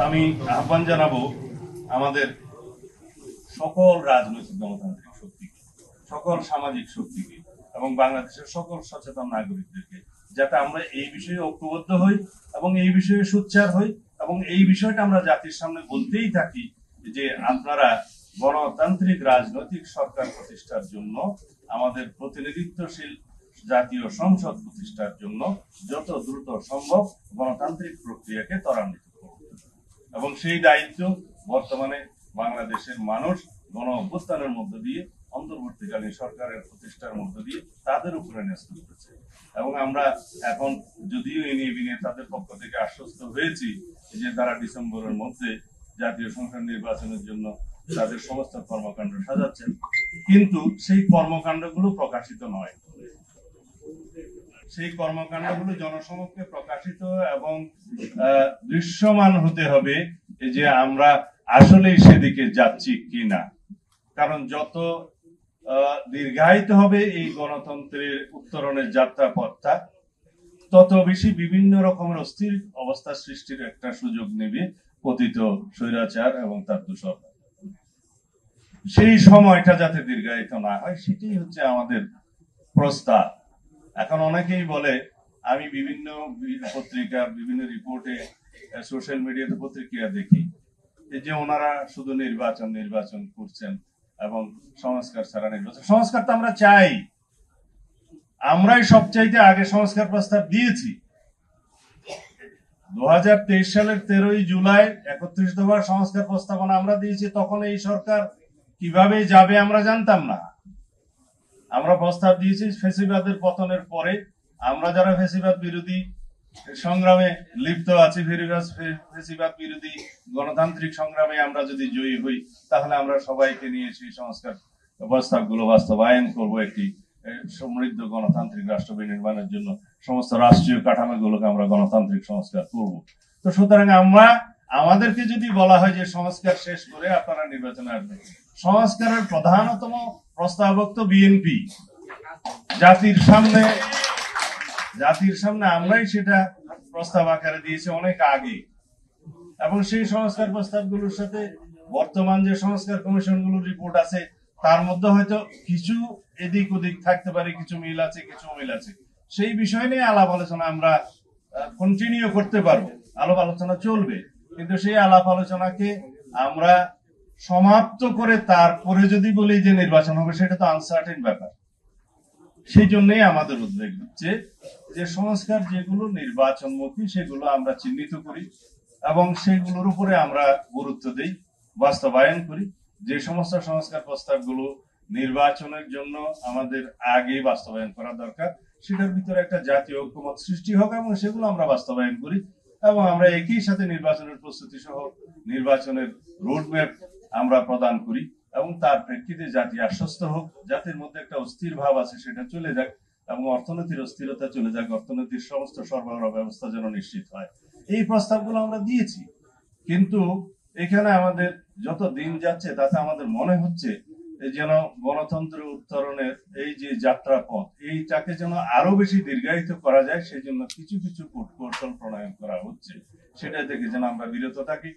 আমি আহ্বান জানাবো আমাদের সকল রাজনৈতিক গণতান্ত্রিক শক্তিকে, সকল সামাজিক শক্তিকে এবং বাংলাদেশের সকল সচেতন নাগরিকদেরকে, যাতে আমরা এই বিষয়ে ঐক্যবদ্ধ হই এবং এই বিষয়ে সোচ্চার হই এবং এই বিষয়টা আমরা জাতির সামনে বলতেই থাকি যে আপনারা গণতান্ত্রিক রাজনৈতিক সরকার প্রতিষ্ঠার জন্য, আমাদের প্রতিনিধিত্বশীল জাতীয় সংসদ প্রতিষ্ঠার জন্য যত দ্রুত সম্ভব গণতান্ত্রিক প্রক্রিয়াকে ত্বরান্বিত করুন। এবং সেই দায়িত্ব বর্তমানে বাংলাদেশের মানুষ গণ অভ্যুত্থানের মধ্য দিয়ে, অন্তর্বর্তীকালীন সরকারের প্রতিষ্ঠার মধ্য দিয়ে তাদের উপরে ন্যস্ত করেছে। এবং আমরা এখন যদিও এ নিয়ে তাদের পক্ষ থেকে আশ্বস্ত হয়েছি যে তারা ডিসেম্বরের মধ্যে জাতীয় সংসদ নির্বাচনের জন্য তাদের সমস্ত কর্মকাণ্ড সাজাচ্ছেন, কিন্তু সেই কর্মকাণ্ডগুলো প্রকাশিত নয়। সেই কর্মকাণ্ডগুলো জনসমক্ষে প্রকাশিত এবং দৃশ্যমান হতে হবে যে আমরা আসলেই সেদিকে যাচ্ছি কিনা। কারণ যত দীর্ঘায়িত হবে এই গণতন্ত্রের উত্তরণের যাত্রা পথটা, তত বেশি বিভিন্ন রকমের অস্থির অবস্থা সৃষ্টির একটা সুযোগ নেবে পতিত স্বৈরাচার এবং তার দূষণ। সেই সময়টা যাতে দীর্ঘায়িত না হয়, সেটাই হচ্ছে আমাদের প্রস্তাব। এখন অনেকেই বলে, আমি বিভিন্ন পত্রিকা, বিভিন্ন রিপোর্টে, সোশ্যাল মিডিয়াতে পত্রিকা দেখি যে ওনারা শুধু নির্বাচন করছেন এবং সংস্কার ছাড়া নির্বাচন। সংস্কার তো আমরা চাই, আমরাই সবচাইতে আগে সংস্কার প্রস্তাব দিয়েছি। 2023 সালের 13ই জুলাই 31 দফার সংস্কার প্রস্তাবনা আমরা দিয়েছি। তখন এই সরকার কিভাবে যাবে আমরা জানতাম না। আমরা প্রস্তাব দিয়েছি ফ্যাসিবাদের পতনের পরে আমরা যারা ফ্যাসিবাদ বিরোধী সংগ্রামে লিপ্ত আছি, ফ্যাসিবাদ বিরোধী গণতান্ত্রিক সংগ্রামে আমরা যদি জয়ী হই, তাহলে আমরা সবাইকে নিয়ে সেই সংস্কার প্রস্তাবগুলো বাস্তবায়ন করব। একটি সমৃদ্ধ গণতান্ত্রিক রাষ্ট্র বিনির্মাণের জন্য সমস্ত রাষ্ট্রীয় কাঠামোগুলোকে আমরা গণতান্ত্রিক সংস্কার করব। তো সুতরাং আমাদেরকে যদি বলা হয় যে সংস্কার শেষ করে আপনারা নির্বাচনে আসবেন, সংস্কারের প্রধানতম প্রস্তাবক তো বিএনপি। জাতির সামনে আমরাই সেটা প্রস্তাব আকারে দিয়েছি অনেক আগে। এবং সেই সংস্কার প্রস্তাবগুলোর সাথে বর্তমান যে সংস্কার কমিশনগুলোর রিপোর্ট আছে, তার মধ্যে হয়তো কিছু এদিক ওদিক থাকতে পারে, কিছু মিল আছে, কিছু অমিল আছে। সেই বিষয় নিয়ে আলাপ আলোচনা আমরা কন্টিনিউ করতে পারবো, আলাপ আলোচনা চলবে। কিন্তু সেই আলাপ আলোচনাকে আমরা সমাপ্ত করে তারপরে যদি বলি যে নির্বাচন হবে, সেটা তো আনসার্টেন ব্যাপার। সেই জন্যই আমাদের উদ্বেগ হচ্ছে যে সংস্কার যেগুলো নির্বাচনমুখী সেগুলো আমরা চিহ্নিত করি এবং সেগুলোর উপরে আমরা গুরুত্ব দেই, বাস্তবায়ন করি। যে সমস্ত সংস্কার প্রস্তাবগুলো নির্বাচনের জন্য আমাদের আগে বাস্তবায়ন করা দরকার, সেটার ভিতরে একটা জাতীয় ঐক্যমত সৃষ্টি হোক এবং সেগুলো আমরা বাস্তবায়ন করি। এবং আমরা একই সাথে নির্বাচনের প্রস্তুতি সহ নির্বাচনের রোডম্যাপ আমরা প্রদান করি এবং তার প্রেক্ষিতে জাতি আশ্বস্ত হোক। জাতির মধ্যে একটা অস্থির ভাব আছে, সেটা চলে যাক এবং অর্থনীতির অস্থিরতা চলে যাক, অর্থনীতির সমস্ত সরবরাহ ব্যবস্থা যেন নিশ্চিত হয়। এই প্রস্তাবগুলো আমরা দিয়েছি, কিন্তু এখানে আমাদের যত দিন যাচ্ছে তাতে আমাদের মনে হচ্ছে যেন গণতন্ত্র উত্তরণের এই যে যাত্রা পথ, এইটাকে যেন আরো বেশি দীর্ঘায়িত করা যায়, সেই জন্য কিছু কৌশল প্রণয়ন করা হচ্ছে। সেটা থেকে যেন আমরা বিরত থাকি।